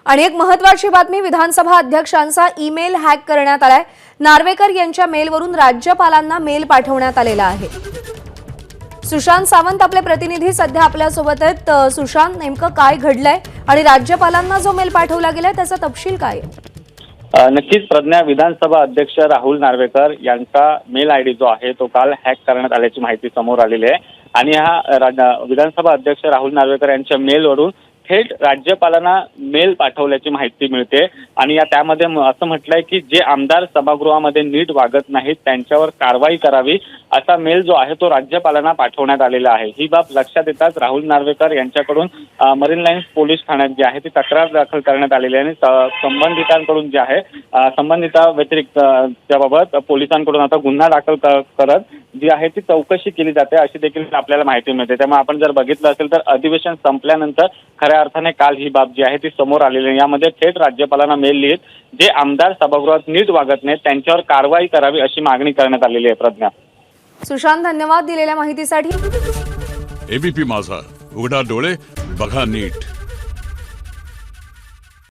आणि एक महत्त्वाची बातमी, विधानसभा अध्यक्षांचा ईमेल हॅक करण्यात आलाय। नार्वेकर यांच्या मेलवरून राज्यपालांना मेल पाठवण्यात आलेला आहे। सुशांत सावंत आपले प्रतिनिधी सध्या आपल्या सोबत आहेत। सुशांत, नेमकं काय घडलंय आणि राज्यपालांना जो मेल पाठवला गेलाय त्याचा तपशील काय आहे? नक्कीच प्रज्ञा, विधानसभा अध्यक्ष राहुल नार्वेकर यांचा मेल आयडी जो आहे तो काल हॅक करण्यात आल्याची माहिती समोर आलेली आहे। आणि हा विधानसभा अध्यक्ष राहुल नार्वेकर यांच्या मेलवरून थेट राज्यपालांना मेल पाठवल्याची माहिती मिळते। आणि त्यामध्ये असं म्हटलंय की जे आमदार सभागृहामध्ये नीट वागत नाहीत त्यांच्यावर कारवाई करावी, असा मेल जो आहे तो राज्यपालांना पाठवण्यात आलेला आहे। ही बाब लक्षात येताच राहुल नार्वेकर यांच्याकडून मरीन लाईन्स पोलीस ठाण्यात जी आहे ती तक्रार दाखल करण्यात आलेली आहे। आणि संबंधितांकडून जे आहे संबंधिता व्यतिरिक्त त्याबाबत पोलिसांकडून आता गुन्हा दाखल करत जी आहे ती चौकशी केली जाते, अशी देखील आपल्याला माहिती मिळते। त्यामुळे आपण जर बघितलं असेल तर अधिवेशन संपल्यानंतर खऱ्या अर्थाने काल ही बाब जी आहे ती समोर आलेली आहे। यामध्ये थेट राज्यपालांना मेल लिहित जे आमदार सभागृहात नीट वागत नाहीत त्यांच्यावर कारवाई करावी अशी मागणी करण्यात आलेली आहे। प्रज्ञा, सुशांत, धन्यवाद दिलेल्या माहितीसाठी। एबीपी माझा, उघडा डोळे बघा नीट।